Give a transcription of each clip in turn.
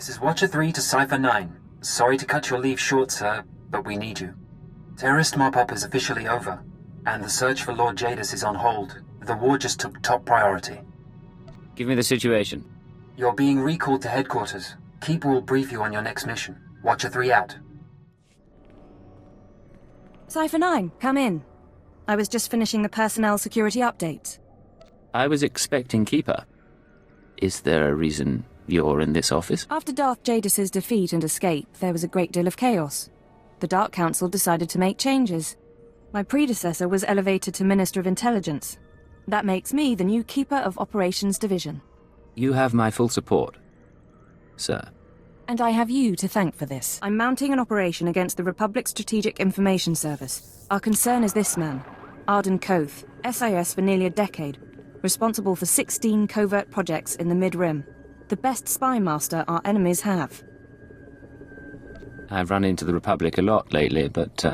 This is Watcher 3 to Cypher 9. Sorry to cut your leave short, sir, but we need you. Terrorist mop-up is officially over, and the search for Lord Jadus is on hold. The war just took top priority. Give me the situation. You're being recalled to headquarters. Keeper will brief you on your next mission. Watcher 3 out. Cypher 9, come in. I was just finishing the personnel security updates. I was expecting Keeper. Is there a reason you're in this office? After Darth Jaydus's defeat and escape, there was a great deal of chaos. The Dark Council decided to make changes. My predecessor was elevated to Minister of Intelligence. That makes me the new Keeper of Operations Division. You have my full support, sir. And I have you to thank for this. I'm mounting an operation against the Republic's Strategic Information Service. Our concern is this man, Arden Koth, SIS for nearly a decade, responsible for 16 covert projects in the Mid-Rim. The best spy master our enemies have. I've run into the Republic a lot lately, but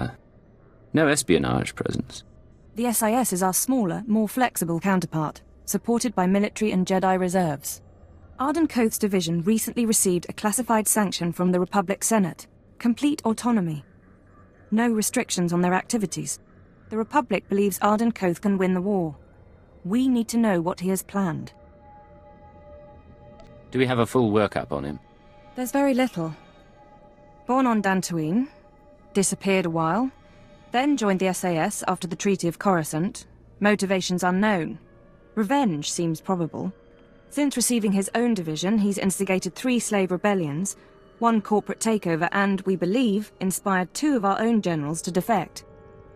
no espionage presence. The SIS is our smaller, more flexible counterpart, supported by military and Jedi reserves. Arden Koth's division recently received a classified sanction from the Republic Senate. Complete autonomy. No restrictions on their activities. The Republic believes Arden Koth can win the war. We need to know what he has planned. Do we have a full workup on him? There's very little. Born on Dantooine, disappeared a while, then joined the SAS after the Treaty of Coruscant. Motivations unknown. Revenge seems probable. Since receiving his own division, he's instigated 3 slave rebellions, 1 corporate takeover, and, we believe, inspired 2 of our own generals to defect.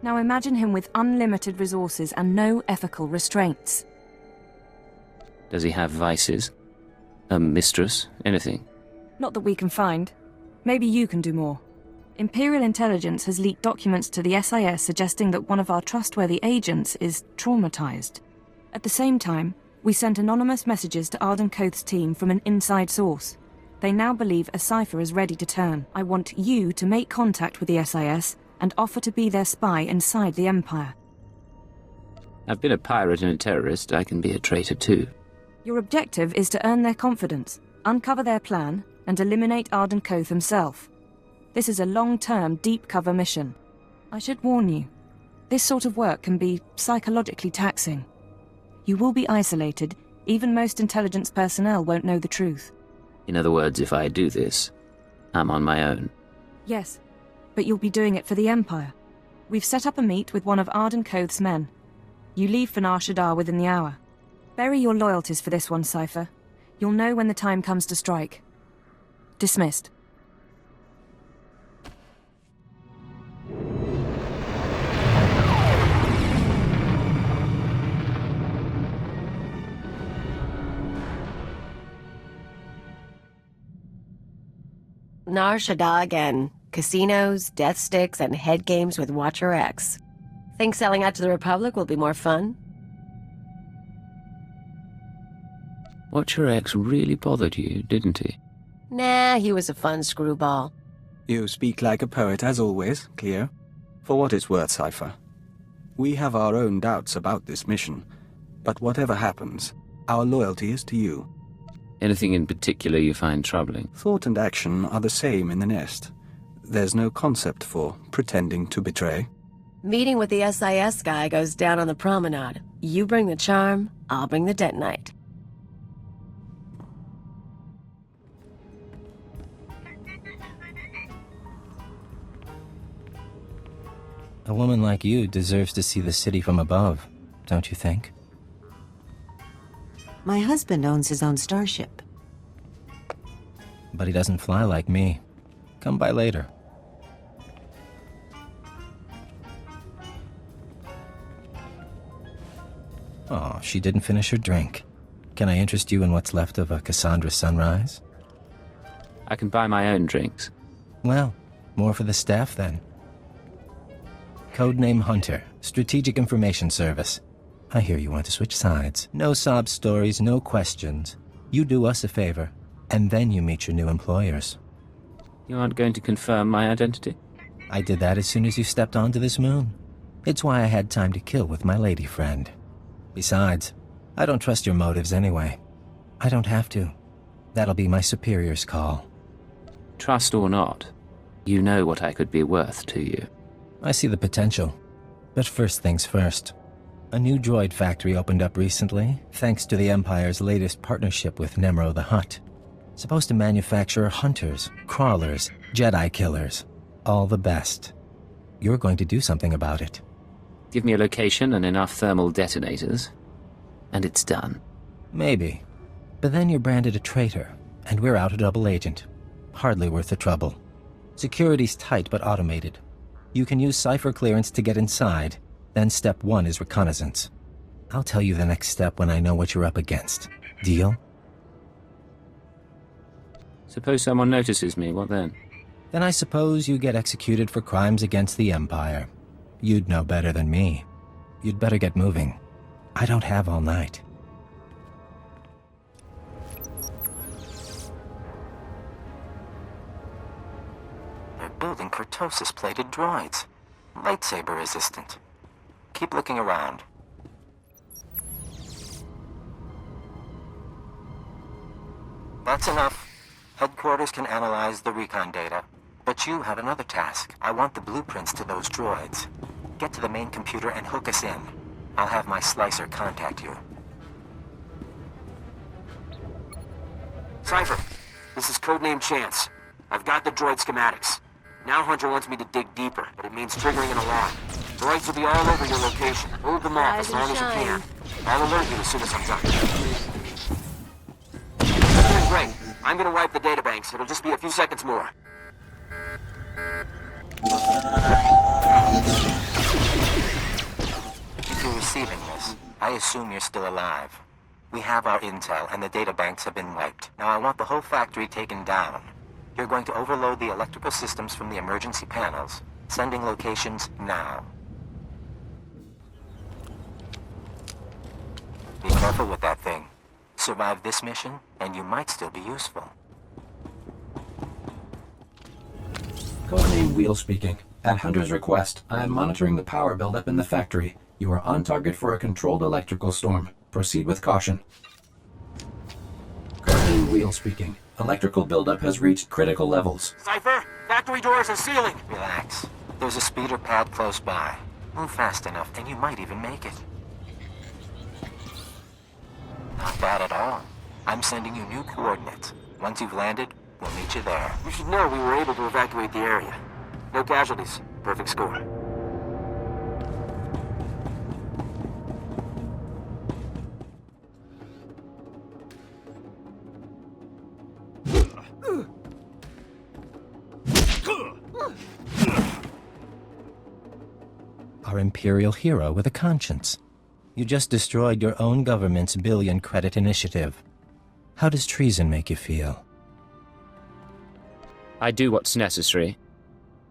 Now imagine him with unlimited resources and no ethical restraints. Does he have vices? A mistress? Anything? Not that we can find. Maybe you can do more. Imperial intelligence has leaked documents to the SIS suggesting that one of our trustworthy agents is traumatized. At the same time, we sent anonymous messages to Arden Koth's team from an inside source. They now believe a cipher is ready to turn. I want you to make contact with the SIS and offer to be their spy inside the Empire. I've been a pirate and a terrorist. I can be a traitor too. Your objective is to earn their confidence, uncover their plan, and eliminate Arden Koth himself. This is a long-term, deep-cover mission. I should warn you, this sort of work can be psychologically taxing. You will be isolated. Even most intelligence personnel won't know the truth. In other words, if I do this, I'm on my own. Yes, but you'll be doing it for the Empire. We've set up a meet with one of Arden Koth's men. You leave for Nar Shaddaa within the hour. Bury your loyalties for this one, Cypher. You'll know when the time comes to strike. Dismissed. Nar Shaddaa again. Casinos, death sticks, and head games with Watcher X. Think selling out to the Republic will be more fun? Watcher X really bothered you, didn't he? Nah, he was a fun screwball. You speak like a poet as always, Cleo. For what it's worth, Cypher. We have our own doubts about this mission, but whatever happens, our loyalty is to you. Anything in particular you find troubling? Thought and action are the same in the nest. There's no concept for pretending to betray. Meeting with the SIS guy goes down on the promenade. You bring the charm, I'll bring the detonite. A woman like you deserves to see the city from above, don't you think? My husband owns his own starship. But he doesn't fly like me. Come by later. Oh, she didn't finish her drink. Can I interest you in what's left of a Cassandra sunrise? I can buy my own drinks. Well, more for the staff then. Codename Hunter, Strategic Information Service. I hear you want to switch sides. No sob stories, no questions. You do us a favor, and then you meet your new employers. You aren't going to confirm my identity? I did that as soon as you stepped onto this moon. It's why I had time to kill with my lady friend. Besides, I don't trust your motives anyway. I don't have to. That'll be my superior's call. Trust or not, you know what I could be worth to you. I see the potential. But first things first. A new droid factory opened up recently, thanks to the Empire's latest partnership with Nemro the Hutt. Supposed to manufacture hunters, crawlers, Jedi killers. All the best. You're going to do something about it. Give me a location and enough thermal detonators, and it's done. Maybe. But then you're branded a traitor, and we're out a double agent. Hardly worth the trouble. Security's tight but automated. You can use cipher clearance to get inside, then step 1 is reconnaissance. I'll tell you the next step when I know what you're up against. Deal? Suppose someone notices me, what then? Then I suppose you get executed for crimes against the Empire. You'd know better than me. You'd better get moving. I don't have all night. They're building kurtosis-plated droids. Lightsaber resistant. Keep looking around. That's enough. Headquarters can analyze the recon data. But you have another task. I want the blueprints to those droids. Get to the main computer and hook us in. I'll have my slicer contact you. Cypher, this is codename Chance. I've got the droid schematics. Now Hunter wants me to dig deeper, but it means triggering an alarm. Droids will be all over your location. Hold them off as long as you can. I'll alert you as soon as I'm done. Great. I'm gonna wipe the databanks. It'll just be a few seconds more. If you're receiving this, I assume you're still alive. We have our intel, and the databanks have been wiped. Now I want the whole factory taken down. You're going to overload the electrical systems from the emergency panels. Sending locations now. Be careful with that thing. Survive this mission, and you might still be useful. Codename Wheel speaking. At Hunter's request, I am monitoring the power buildup in the factory. You are on target for a controlled electrical storm. Proceed with caution. Codename Wheel speaking. Electrical buildup has reached critical levels. Cypher, factory doors are sealing. Relax. There's a speeder pad close by. Move fast enough, and you might even make it. Not bad at all. I'm sending you new coordinates. Once you've landed, we'll meet you there. You should know we were able to evacuate the area. No casualties. Perfect score. Our Imperial hero with a conscience. You just destroyed your own government's billion-credit initiative. How does treason make you feel? I do what's necessary,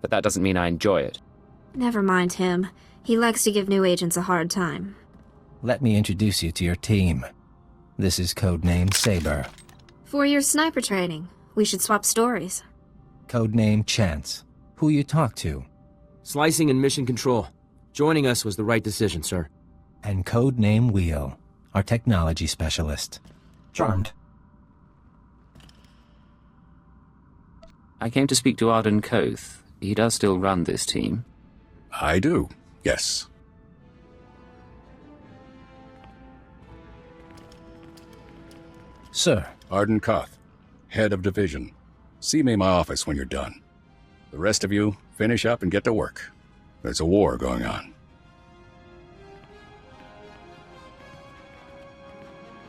but that doesn't mean I enjoy it. Never mind him. He likes to give new agents a hard time. Let me introduce you to your team. This is codename Saber. 4 years sniper training. We should swap stories. Codename Chance. Who you talk to? Slicing and mission control. Joining us was the right decision, sir. And codename Wheel, our technology specialist. Charmed. I came to speak to Arden Koth. He does still run this team. I do, yes. Sir. Arden Koth, head of division. See me in my office when you're done. The rest of you, finish up and get to work. There's a war going on.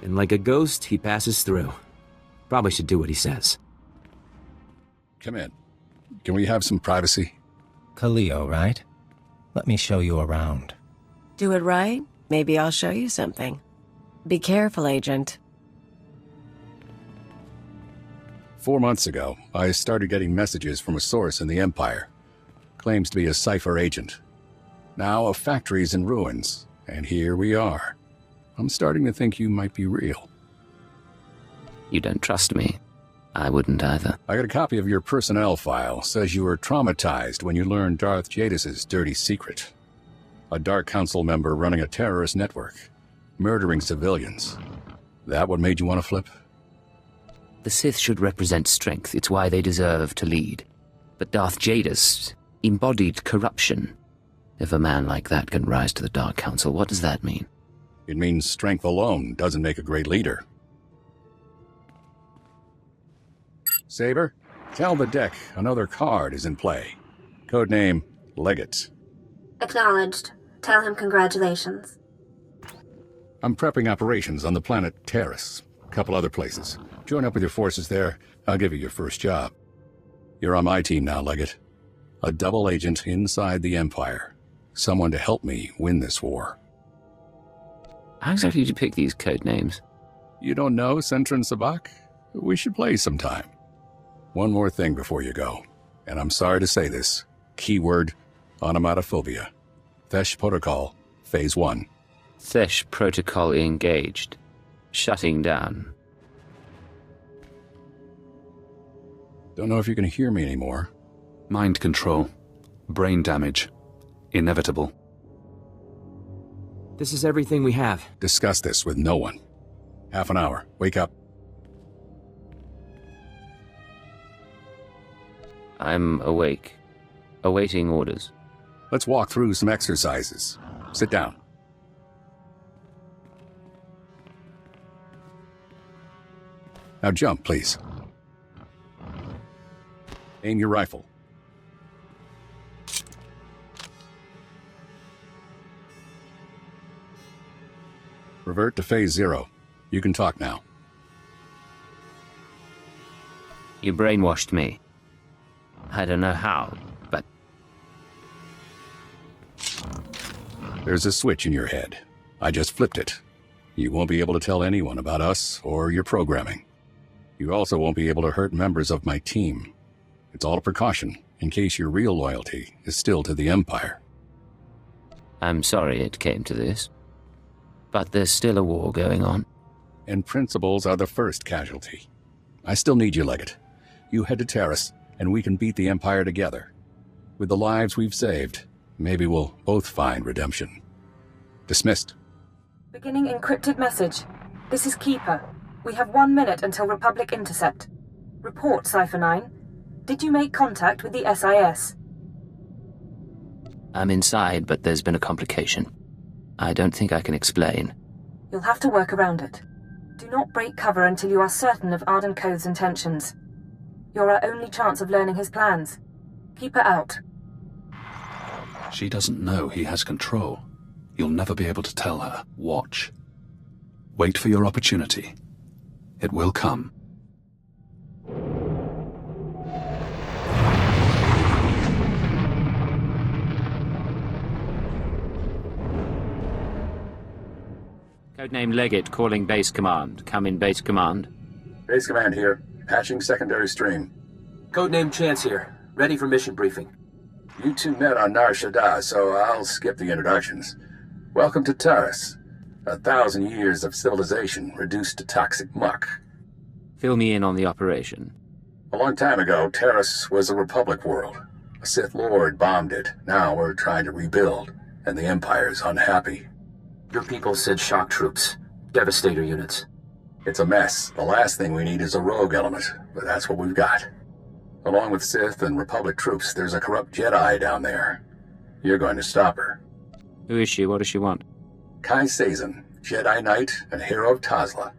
And like a ghost, he passes through. Probably should do what he says. Come in. Can we have some privacy? Khalil, right? Let me show you around. Do it right? Maybe I'll show you something. Be careful, Agent. 4 months ago, I started getting messages from a source in the Empire. Claims to be a cipher agent. Now a factory's in ruins, and here we are. I'm starting to think you might be real. You don't trust me. I wouldn't either. I got a copy of your personnel file. Says you were traumatized when you learned Darth Jaidus' dirty secret. A Dark Council member running a terrorist network. Murdering civilians. That what made you want to flip? The Sith should represent strength. It's why they deserve to lead. But Darth Jadus embodied corruption. If a man like that can rise to the Dark Council, what does that mean? It means strength alone doesn't make a great leader. Saber, tell the deck another card is in play. Codename Legate. Acknowledged. Tell him congratulations. I'm prepping operations on the planet Terrace. A couple other places. Join up with your forces there. I'll give you your first job. You're on my team now, Legate. A double agent inside the Empire. Someone to help me win this war. How exactly did you pick these code names? You don't know Sentran Sabak? We should play sometime. One more thing before you go, and I'm sorry to say this. Keyword, onomatophobia. Thesh Protocol, Phase 1. Thesh Protocol engaged. Shutting down. Don't know if you can hear me anymore. Mind control. Brain damage. Inevitable. This is everything we have. Discuss this with no one. Half an hour. Wake up. I'm awake. Awaiting orders. Let's walk through some exercises. Sit down. Now jump, please. Aim your rifle. Revert to Phase 0. You can talk now. You brainwashed me. I don't know how, but... There's a switch in your head. I just flipped it. You won't be able to tell anyone about us or your programming. You also won't be able to hurt members of my team. It's all a precaution, in case your real loyalty is still to the Empire. I'm sorry it came to this. But there's still a war going on. And principles are the first casualty. I still need you, Legate. You head to Terrace, and we can beat the Empire together. With the lives we've saved, maybe we'll both find redemption. Dismissed. Beginning encrypted message. This is Keeper. We have 1 minute until Republic intercept. Report, Cypher 9. Did you make contact with the SIS? I'm inside, but there's been a complication. I don't think I can explain. You'll have to work around it. Do not break cover until you are certain of Arden Code's intentions. You're our only chance of learning his plans. Keep her out. She doesn't know he has control. You'll never be able to tell her. Watch. Wait for your opportunity. It will come. Codename Legate calling base command. Come in, base command. Base command here. Patching secondary stream. Codename Chance here. Ready for mission briefing. You two met on Nar Shaddaa, so I'll skip the introductions. Welcome to Terrace. 1,000 years of civilization reduced to toxic muck. Fill me in on the operation. A long time ago, Terrace was a Republic world. A Sith Lord bombed it. Now we're trying to rebuild, and the Empire's unhappy. Your people said shock troops. Devastator units. It's a mess. The last thing we need is a rogue element, but that's what we've got. Along with Sith and Republic troops, there's a corrupt Jedi down there. You're going to stop her. Who is she? What does she want? Kai Sazin, Jedi Knight and hero of Tazla.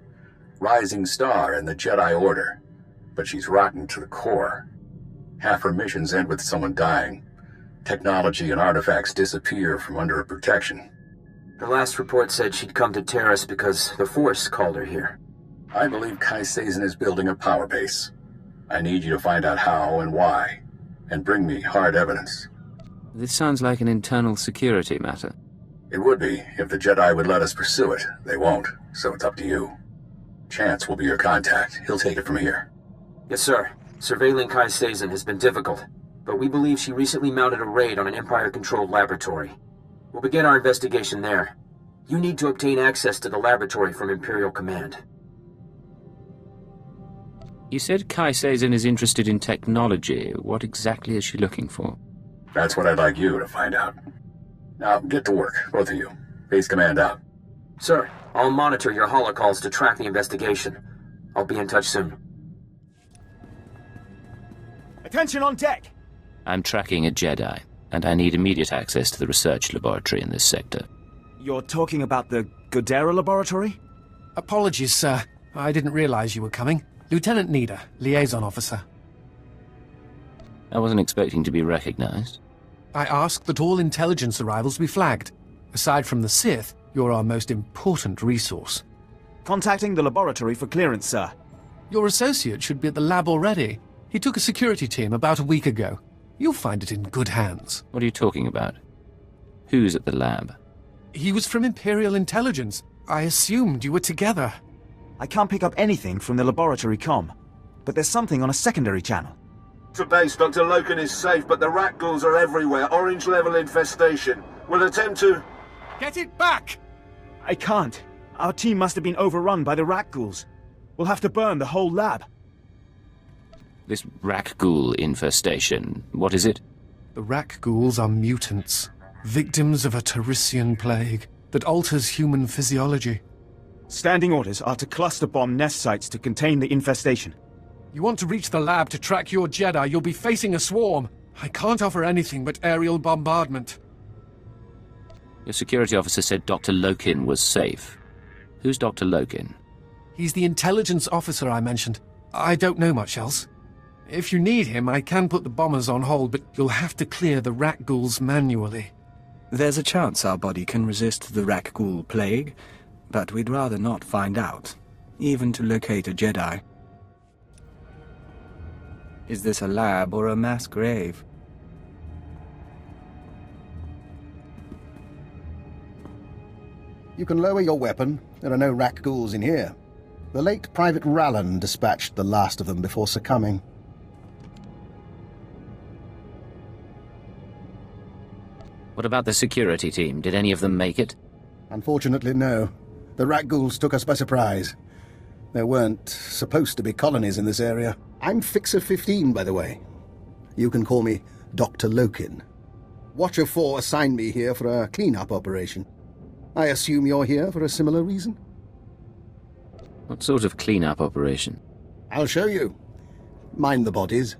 Rising star in the Jedi Order. But she's rotten to the core. Half her missions end with someone dying. Technology and artifacts disappear from under her protection. The last report said she'd come to Terrace because the Force called her here. I believe Kai Sazin is building a power base. I need you to find out how and why, and bring me hard evidence. This sounds like an internal security matter. It would be, if the Jedi would let us pursue it. They won't, so it's up to you. Chance will be your contact. He'll take it from here. Yes, sir. Surveilling Kai Sazin has been difficult, but we believe she recently mounted a raid on an Empire-controlled laboratory. We'll begin our investigation there. You need to obtain access to the laboratory from Imperial Command. You said Kai Sazin is interested in technology. What exactly is she looking for? That's what I'd like you to find out. Now, get to work, both of you. Base command out. Sir, I'll monitor your holocalls to track the investigation. I'll be in touch soon. Attention on deck! I'm tracking a Jedi, and I need immediate access to the research laboratory in this sector. You're talking about the Godera laboratory? Apologies, sir. I didn't realize you were coming. Lieutenant Nida, liaison officer. I wasn't expecting to be recognized. I asked that all intelligence arrivals be flagged. Aside from the Sith, you're our most important resource. Contacting the laboratory for clearance, sir. Your associate should be at the lab already. He took a security team about a week ago. You'll find it in good hands. What are you talking about? Who's at the lab? He was from Imperial Intelligence. I assumed you were together. I can't pick up anything from the laboratory comm, but there's something on a secondary channel. To base, Dr. Loken is safe, but the rat ghouls are everywhere. Orange-level infestation. We'll attempt to... Get it back! I can't. Our team must have been overrun by the rat ghouls. We'll have to burn the whole lab. This rat ghoul infestation, what is it? The rat ghouls are mutants, victims of a Tarisian plague that alters human physiology. Standing orders are to cluster bomb nest sites to contain the infestation. You want to reach the lab to track your Jedi, you'll be facing a swarm. I can't offer anything but aerial bombardment. Your security officer said Dr. Loken was safe. Who's Dr. Loken? He's the intelligence officer I mentioned. I don't know much else. If you need him, I can put the bombers on hold, but you'll have to clear the rat ghouls manually. There's a chance our body can resist the rat ghoul plague, but we'd rather not find out, even to locate a Jedi. Is this a lab or a mass grave? You can lower your weapon. There are no rat ghouls in here. The late Private Rallan dispatched the last of them before succumbing. What about the security team? Did any of them make it? Unfortunately, no. The rat ghouls took us by surprise. There weren't supposed to be colonies in this area. I'm Fixer 15, by the way. You can call me Dr. Loken. Watcher 4 assigned me here for a clean-up operation. I assume you're here for a similar reason? What sort of clean-up operation? I'll show you. Mind the bodies.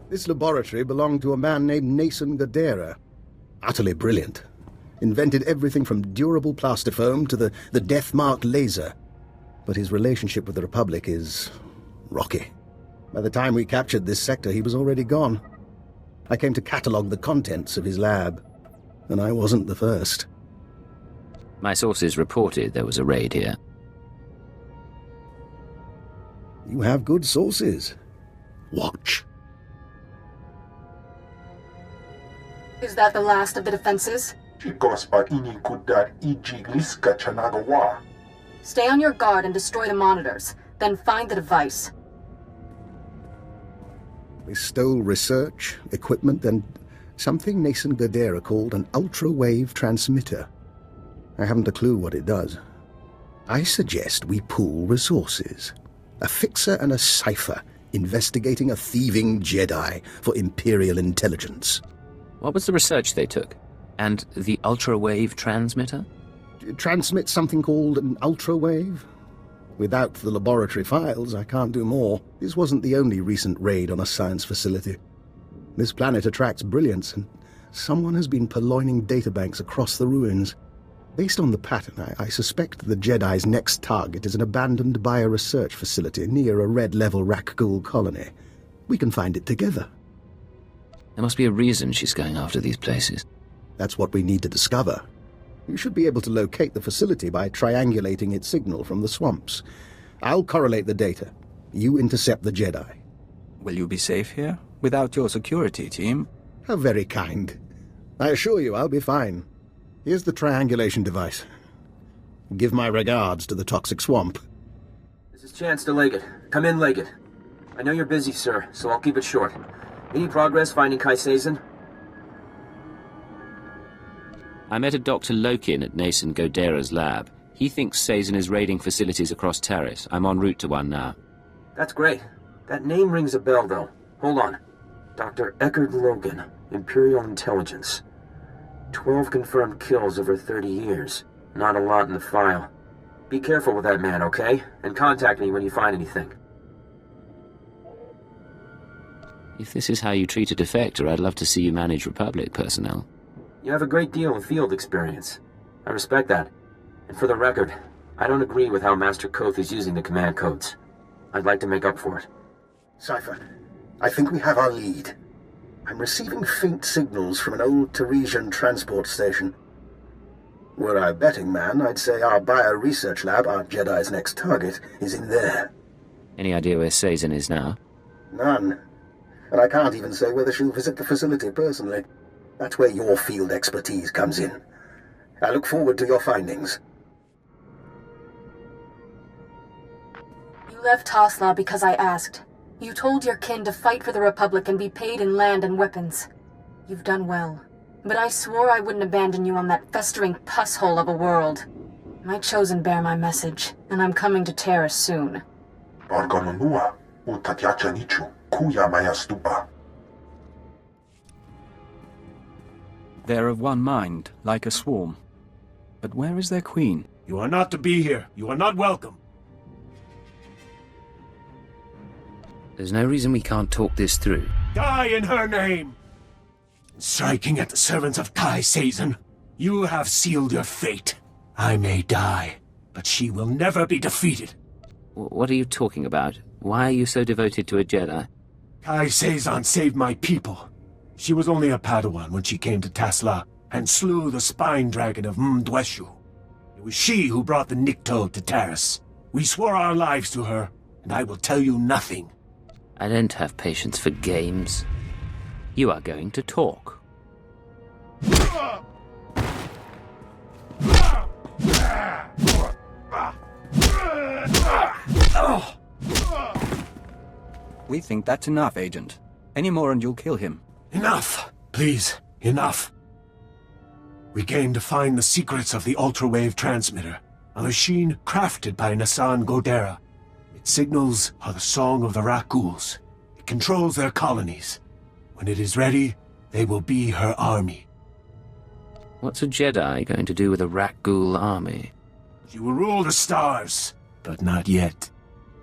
This laboratory belonged to a man named Nason Godera. Utterly brilliant. Invented everything from durable plastifoam to the death-marked laser. But his relationship with the Republic is rocky. By the time we captured this sector, he was already gone. I came to catalogue the contents of his lab, and I wasn't the first. My sources reported there was a raid here. You have good sources. Watch. Is that the last of the defenses? Stay on your guard and destroy the monitors, then find the device. We stole research, equipment, and something Nason Godera called an ultra-wave transmitter. I haven't a clue what it does. I suggest we pool resources. A fixer and a cipher investigating a thieving Jedi for Imperial intelligence. What was the research they took? And the ultra-wave transmitter? It transmits something called an ultra-wave. Without the laboratory files, I can't do more. This wasn't the only recent raid on a science facility. This planet attracts brilliance, and someone has been purloining databanks across the ruins. Based on the pattern, I suspect the Jedi's next target is an abandoned bioresearch facility near a red-level Rakghoul colony. We can find it together. There must be a reason she's going after these places. That's what we need to discover. You should be able to locate the facility by triangulating its signal from the swamps. I'll correlate the data. You intercept the Jedi. Will you be safe here, without your security team? How very kind. I assure you I'll be fine. Here's the triangulation device. Give my regards to the toxic swamp. This is Chancellor Leggett. Come in, Leggett. I know you're busy, sir, so I'll keep it short. Any progress finding Kai Sazin? I met a Dr. Loken at Nason Godera's lab. He thinks Sazin is raiding facilities across Taris. I'm en route to one now. That's great. That name rings a bell, though. Hold on. Dr. Eckard Logan, Imperial Intelligence. 12 confirmed kills over 30 years. Not a lot in the file. Be careful with that man, okay? And contact me when you find anything. If this is how you treat a defector, I'd love to see you manage Republic personnel. You have a great deal of field experience. I respect that. And for the record, I don't agree with how Master Koth is using the command codes. I'd like to make up for it. Cypher, I think we have our lead. I'm receiving faint signals from an old Teresian transport station. Were I a betting man, I'd say our bio-research lab, our Jedi's next target, is in there. Any idea where Sazin is now? None. And I can't even say whether she'll visit the facility personally. That's where your field expertise comes in. I look forward to your findings. You left Tasla because I asked. You told your kin to fight for the Republic and be paid in land and weapons. You've done well. But I swore I wouldn't abandon you on that festering pus-hole of a world. My chosen bear my message, and I'm coming to Terrace soon. They're of one mind, like a swarm. But where is their queen? You are not to be here. You are not welcome. There's no reason we can't talk this through. Die in her name! Striking at the servants of Kai Sazin, you have sealed your fate. I may die, but she will never be defeated. What are you talking about? Why are you so devoted to a Jedi? Kai Sazin saved my people. She was only a Padawan when she came to Tasla and slew the spine dragon of Mdweshu. It was she who brought the Nikto to Terrace. We swore our lives to her, and I will tell you nothing. I don't have patience for games. You are going to talk. We think that's enough, Agent. Any more and you'll kill him. Enough! Please, enough. We came to find the secrets of the ultra-wave transmitter, a machine crafted by Nassan Godera. Its signals are the song of the Rakghouls. It controls their colonies. When it is ready, they will be her army. What's a Jedi going to do with a Rakghoul army? She will rule the stars, but not yet.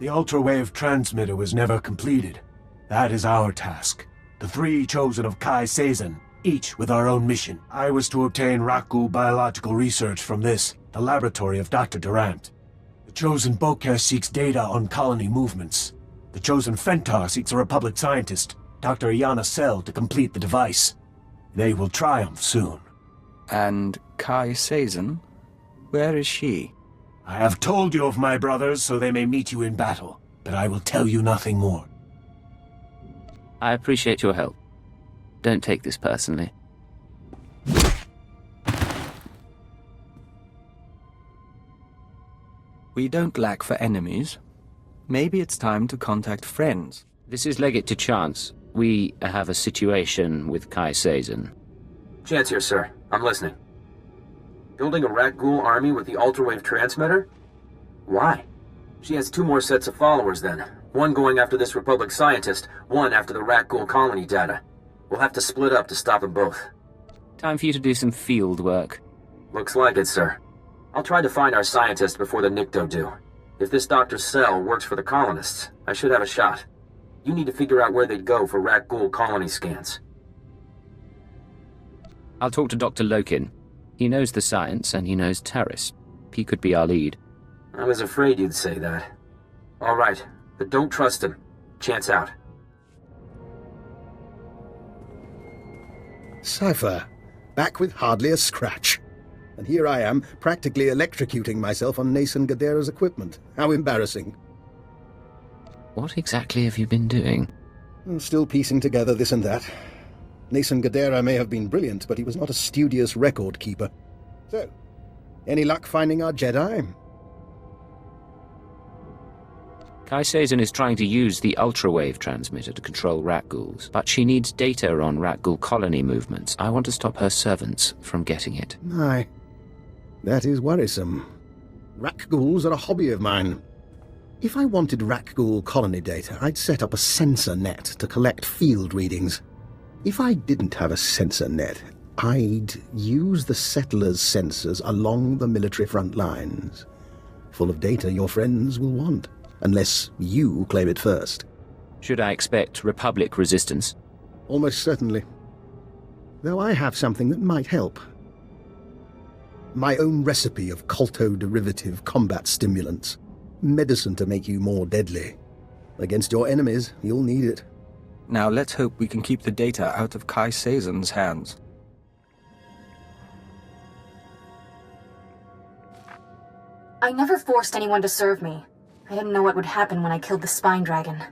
The ultra-wave transmitter was never completed. That is our task. The three chosen of Kai Sazin, each with our own mission. I was to obtain Rakghoul biological research from this, the laboratory of Dr. Durant. The chosen Bokeh seeks data on colony movements. The chosen Fentar seeks a Republic scientist, Dr. Iana Sel, to complete the device. They will triumph soon. And Kai Sazin? Where is she? I have told you of my brothers so they may meet you in battle, but I will tell you nothing more. I appreciate your help. Don't take this personally. We don't lack for enemies. Maybe it's time to contact friends. This is Legate to Chance. We have a situation with Kai Sazin. Chance here, sir. I'm listening. Building a Rakghoul army with the ultra-wave transmitter? Why? She has two more sets of followers then. One going after this Republic scientist, one after the Rakghoul colony data. We'll have to split up to stop them both. Time for you to do some field work. Looks like it, sir. I'll try to find our scientist before the Nikto do. If this Dr. Sel works for the colonists, I should have a shot. You need to figure out where they'd go for Rakghoul colony scans. I'll talk to Dr. Lokin. He knows the science, and he knows Terrace. He could be our lead. I was afraid you'd say that. All right, but don't trust him. Chance out. Cypher, back with hardly a scratch. And here I am, practically electrocuting myself on Nason Gadera's equipment. How embarrassing. What exactly have you been doing? Still piecing together this and that. Nason Gadera may have been brilliant, but he was not a studious record keeper. So, any luck finding our Jedi? Kai Sazin is trying to use the ultra-wave transmitter to control Rakghouls, but she needs data on Rakghoul colony movements. I want to stop her servants from getting it. Aye. That is worrisome. Rakghouls are a hobby of mine. If I wanted Rakghoul colony data, I'd set up a sensor net to collect field readings. If I didn't have a sensor net, I'd use the settlers' sensors along the military front lines. Full of data your friends will want, unless you claim it first. Should I expect Republic resistance? Almost certainly. Though I have something that might help. My own recipe of colto-derivative combat stimulants. Medicine to make you more deadly. Against your enemies, you'll need it. Now let's hope we can keep the data out of Kai Seizen's hands. I never forced anyone to serve me. I didn't know what would happen when I killed the Spine Dragon.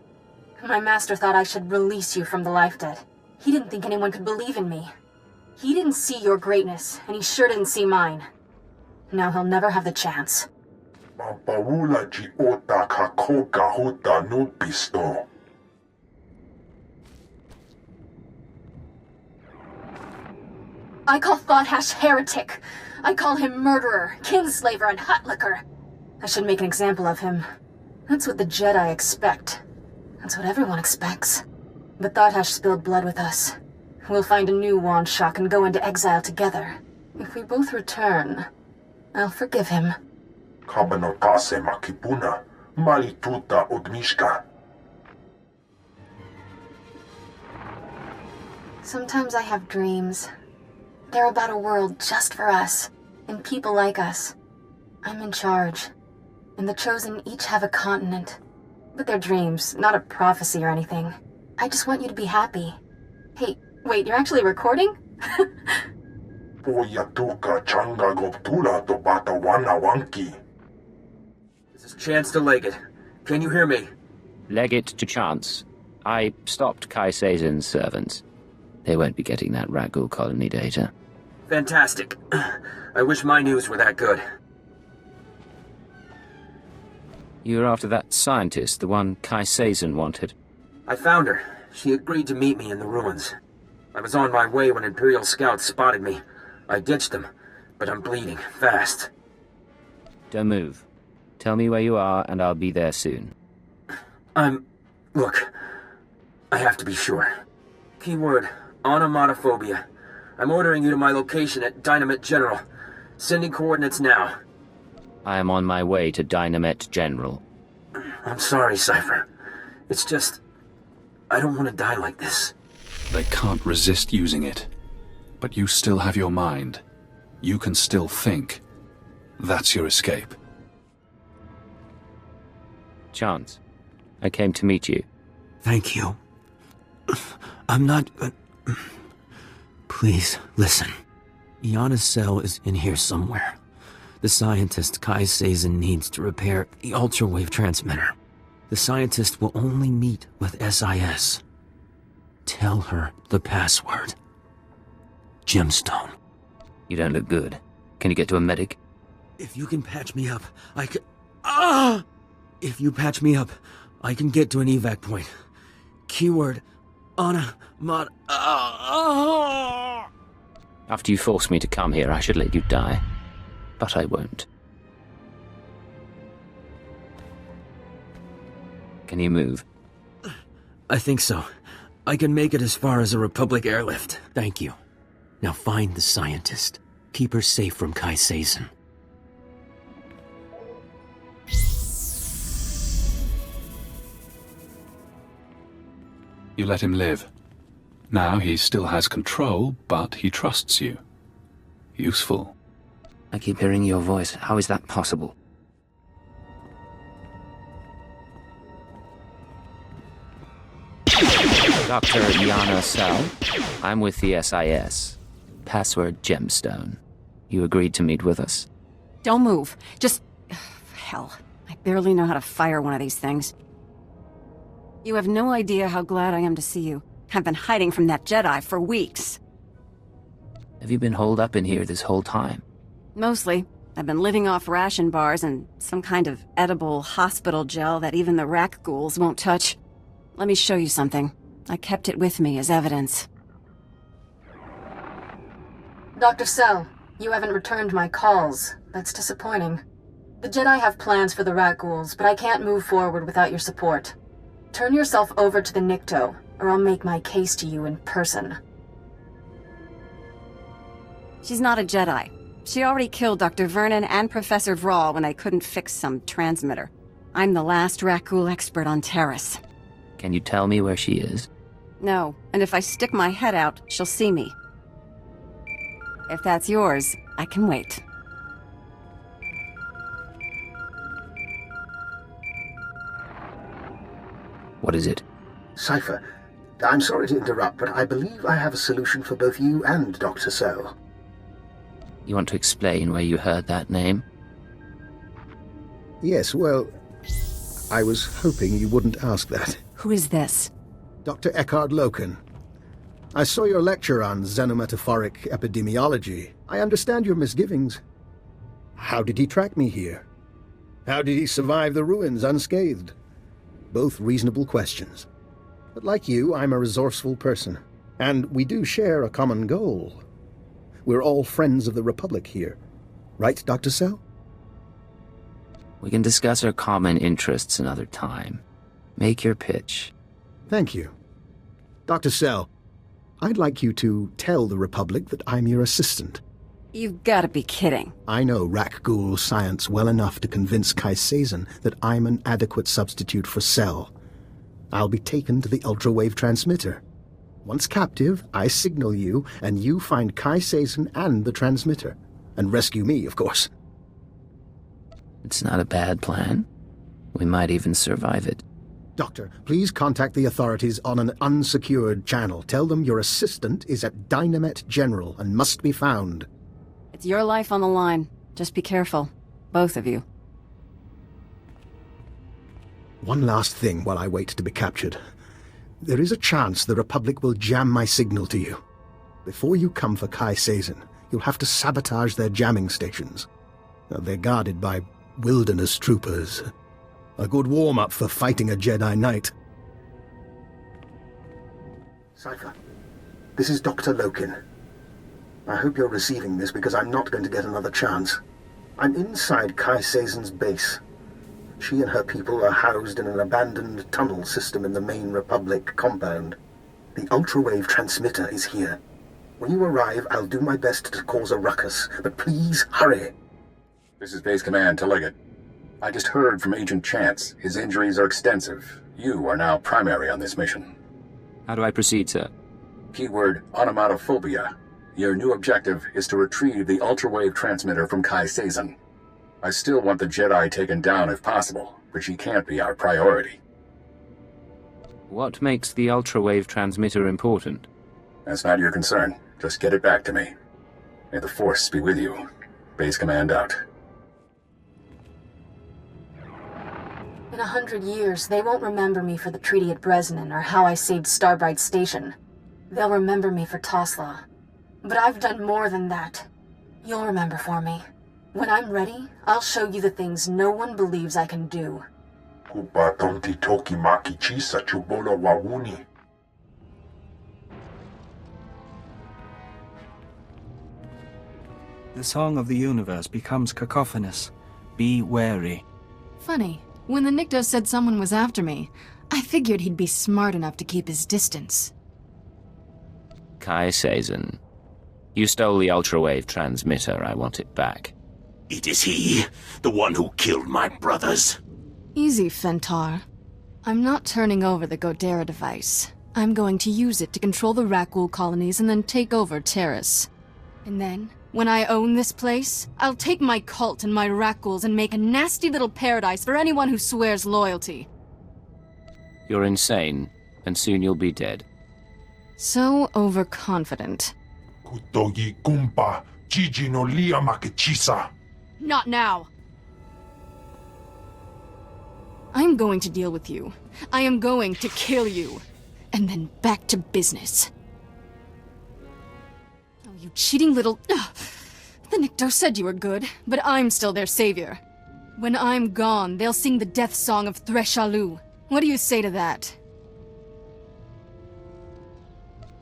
My master thought I should release you from the life debt. He didn't think anyone could believe in me. He didn't see your greatness, and he sure didn't see mine. Now he'll never have the chance. I call Thought-Hash heretic. I call him murderer, kinslaver, and hutlicker. I should make an example of him. That's what the Jedi expect. That's what everyone expects. But Thought-Hash spilled blood with us. We'll find a new wand shock and go into exile together. If we both return, I'll forgive him. Sometimes I have dreams. They're about a world just for us, and people like us. I'm in charge, and the Chosen each have a continent. But they're dreams, not a prophecy or anything. I just want you to be happy. Hey, wait, you're actually recording? This is Chance to Leggett. Can you hear me? Leggett to Chance. I stopped Kai Seizen's servants. They won't be getting that Ragul colony data. Fantastic. I wish my news were that good. You were after that scientist, the one Kai Seizen wanted. I found her. She agreed to meet me in the ruins. I was on my way when Imperial scouts spotted me. I ditched them, but I'm bleeding fast. Don't move. Tell me where you are, and I'll be there soon. Look, I have to be sure. Keyword, onomatophobia. I'm ordering you to my location at Dynamite General. Sending coordinates now. I am on my way to Dynamite General. I'm sorry, Cypher. It's just... I don't want to die like this. They can't resist using it. But you still have your mind. You can still think. That's your escape. Chance, I came to meet you. Thank you. I'm not... Please, listen. Iana's cell is in here somewhere. The scientist Kai Seizen needs to repair the ultra-wave transmitter. The scientist will only meet with SIS. Tell her the password. Gemstone. You don't look good. Can you get to a medic? If you can patch me up, I can... If you patch me up, I can get to an evac point. Keyword, After you force me to come here, I should let you die. But I won't. Can you move? I think so. I can make it as far as a Republic airlift. Thank you. Now find the scientist. Keep her safe from Kai Seizen. You let him live. Now he still has control, but he trusts you. Useful. I keep hearing your voice. How is that possible? Dr. Iana Cell. I'm with the SIS. Password Gemstone. You agreed to meet with us. Don't move. Just... Hell. I barely know how to fire one of these things. You have no idea how glad I am to see you. I've been hiding from that Jedi for weeks. Have you been holed up in here this whole time? Mostly. I've been living off ration bars and some kind of edible hospital gel that even the rack ghouls won't touch. Let me show you something. I kept it with me as evidence. Dr. Cell, you haven't returned my calls. That's disappointing. The Jedi have plans for the rat ghouls, but I can't move forward without your support. Turn yourself over to the Nikto, or I'll make my case to you in person. She's not a Jedi. She already killed Dr. Vernon and Professor Vral when they couldn't fix some transmitter. I'm the last rat ghoul expert on Terrace. Can you tell me where she is? No, and if I stick my head out, she'll see me. If that's yours, I can wait. What is it? Cypher, I'm sorry to interrupt, but I believe I have a solution for both you and Dr. Cell. You want to explain where you heard that name? Yes, well, I was hoping you wouldn't ask that. Who is this? Dr. Eckhard Loken. I saw your lecture on xenometaphoric epidemiology. I understand your misgivings. How did he track me here? How did he survive the ruins unscathed? Both reasonable questions. But like you, I'm a resourceful person. And we do share a common goal. We're all friends of the Republic here. Right, Dr. Cell? We can discuss our common interests another time. Make your pitch. Thank you. Dr. Cell, I'd like you to tell the Republic that I'm your assistant. You've got to be kidding. I know Rakghoul science well enough to convince Kaisazin that I'm an adequate substitute for Cell. I'll be taken to the ultrawave transmitter. Once captive, I signal you, and you find Kaisazin and the transmitter. And rescue me, of course. It's not a bad plan. We might even survive it. Doctor, please contact the authorities on an unsecured channel. Tell them your assistant is at Dynamet General and must be found. It's your life on the line. Just be careful. Both of you. One last thing while I wait to be captured. There is a chance the Republic will jam my signal to you. Before you come for Kaisazin, you'll have to sabotage their jamming stations. Now, they're guarded by wilderness troopers. A good warm-up for fighting a Jedi Knight. Cypher, this is Dr. Loken. I hope you're receiving this because I'm not going to get another chance. I'm inside Kaisazin's base. She and her people are housed in an abandoned tunnel system in the main Republic compound. The ultrawave transmitter is here. When you arrive, I'll do my best to cause a ruckus, but please hurry. This is Base Command to Leggett. I just heard from Agent Chance. His injuries are extensive. You are now primary on this mission. How do I proceed, sir? Keyword onomatophobia. Your new objective is to retrieve the ultrawave transmitter from Kaisazin. I still want the Jedi taken down if possible, but she can't be our priority. What makes the ultrawave transmitter important? That's not your concern. Just get it back to me. May the Force be with you. Base Command out. In 100 years, they won't remember me for the treaty at Bresnan or how I saved Starbright Station. They'll remember me for Toslaw. But I've done more than that. You'll remember for me. When I'm ready, I'll show you the things no one believes I can do. The song of the universe becomes cacophonous. Be wary. Funny. When the Nikto said someone was after me, I figured he'd be smart enough to keep his distance. Kaisazin. You stole the ultrawave transmitter. I want it back. It is he, the one who killed my brothers. Easy, Fentar. I'm not turning over the Godera device. I'm going to use it to control the Rakghoul colonies and then take over Terrace. And then, when I own this place, I'll take my cult and my Rakghouls and make a nasty little paradise for anyone who swears loyalty. You're insane, and soon you'll be dead. So overconfident. Not now! I'm going to deal with you. I am going to kill you. And then back to business. Oh, you cheating little... Ugh. The Nikto said you were good, but I'm still their savior. When I'm gone, they'll sing the death song of Threshalu. What do you say to that?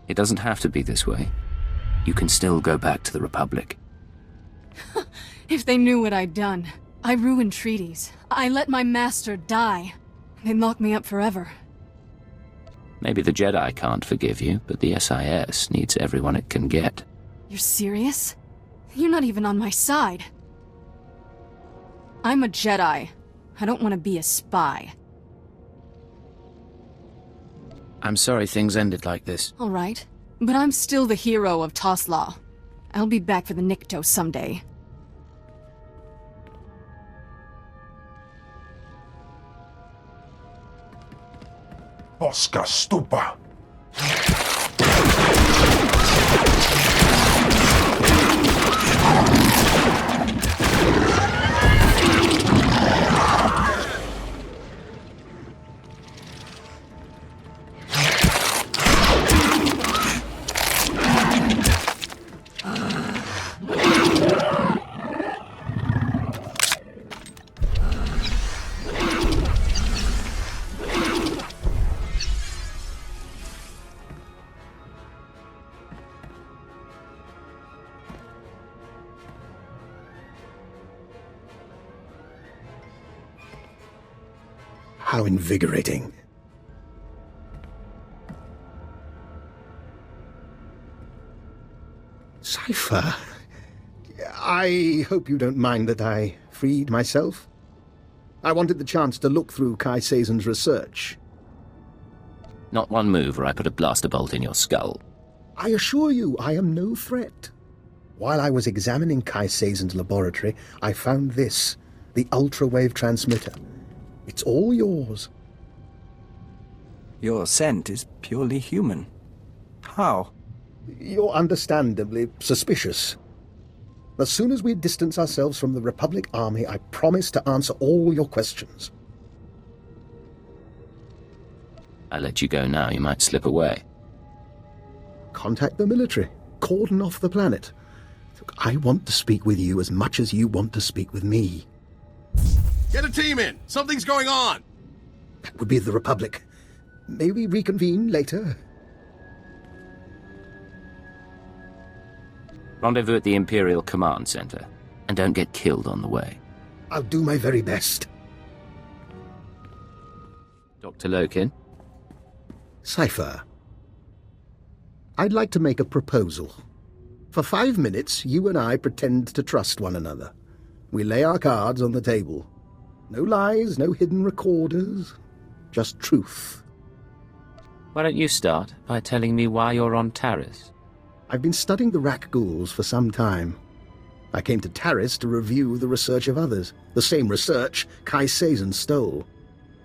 It doesn't have to be this way. You can still go back to the Republic. If they knew what I'd done. I ruined treaties. I let my master die. They'd lock me up forever. Maybe the Jedi can't forgive you, but the SIS needs everyone it can get. You're serious? You're not even on my side. I'm a Jedi. I don't want to be a spy. I'm sorry things ended like this. All right. But I'm still the hero of Toslaw. I'll be back for the Nikto someday. Oscar Stupa. How invigorating. Cypher, I hope you don't mind that I freed myself. I wanted the chance to look through Kai Seizen's research. Not one move or I put a blaster bolt in your skull. I assure you, I am no threat. While I was examining Kai Seizen's laboratory, I found this, the ultra-wave transmitter. It's all yours. Your scent is purely human. How? You're understandably suspicious. As soon as we distance ourselves from the Republic Army, I promise to answer all your questions. I let you go now, you might slip away. Contact the military. Cordon off the planet. Look, I want to speak with you as much as you want to speak with me. Get a team in! Something's going on! That would be the Republic. May we reconvene later? Rendezvous at the Imperial Command Center. And don't get killed on the way. I'll do my very best. Dr. Lokin? Cypher. I'd like to make a proposal. For 5 minutes, you and I pretend to trust one another. We lay our cards on the table. No lies, no hidden recorders, just truth. Why don't you start by telling me why you're on Taris? I've been studying the Rak ghouls for some time. I came to Taris to review the research of others, the same research Kai Seizen stole.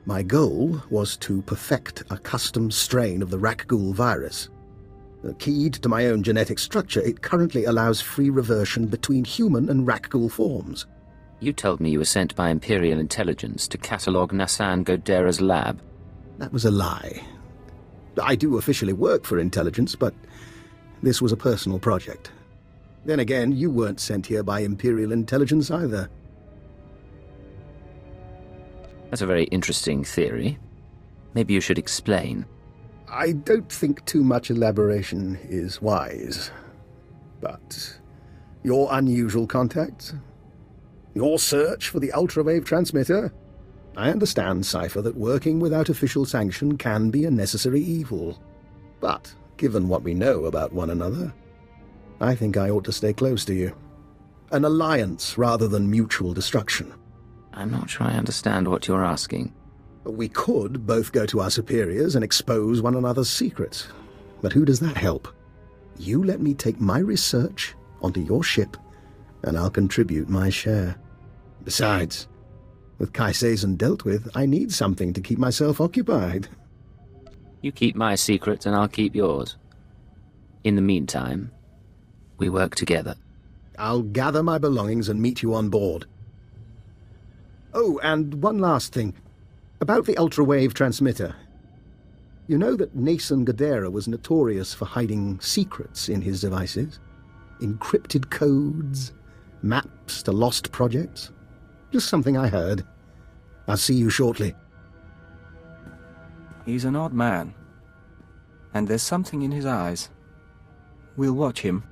My goal was to perfect a custom strain of the Rak ghoul virus. Keyed to my own genetic structure, it currently allows free reversion between human and Rak ghoul forms. You told me you were sent by Imperial Intelligence to catalogue Nassan Godera's lab. That was a lie. I do officially work for Intelligence, but this was a personal project. Then again, you weren't sent here by Imperial Intelligence either. That's a very interesting theory. Maybe you should explain. I don't think too much elaboration is wise. But your unusual contacts? Your search for the ultra-wave transmitter? I understand, Cypher, that working without official sanction can be a necessary evil. But, given what we know about one another, I think I ought to stay close to you. An alliance rather than mutual destruction. I'm not sure I understand what you're asking. We could both go to our superiors and expose one another's secrets. But who does that help? You let me take my research onto your ship, and I'll contribute my share. Besides, with Kai Seizen dealt with, I need something to keep myself occupied. You keep my secrets and I'll keep yours. In the meantime, we work together. I'll gather my belongings and meet you on board. Oh, and one last thing. About the ultra-wave transmitter. You know that Nassan Godera was notorious for hiding secrets in his devices? Encrypted codes, maps to lost projects? Just something I heard. I'll see you shortly. He's an odd man. And there's something in his eyes. We'll watch him.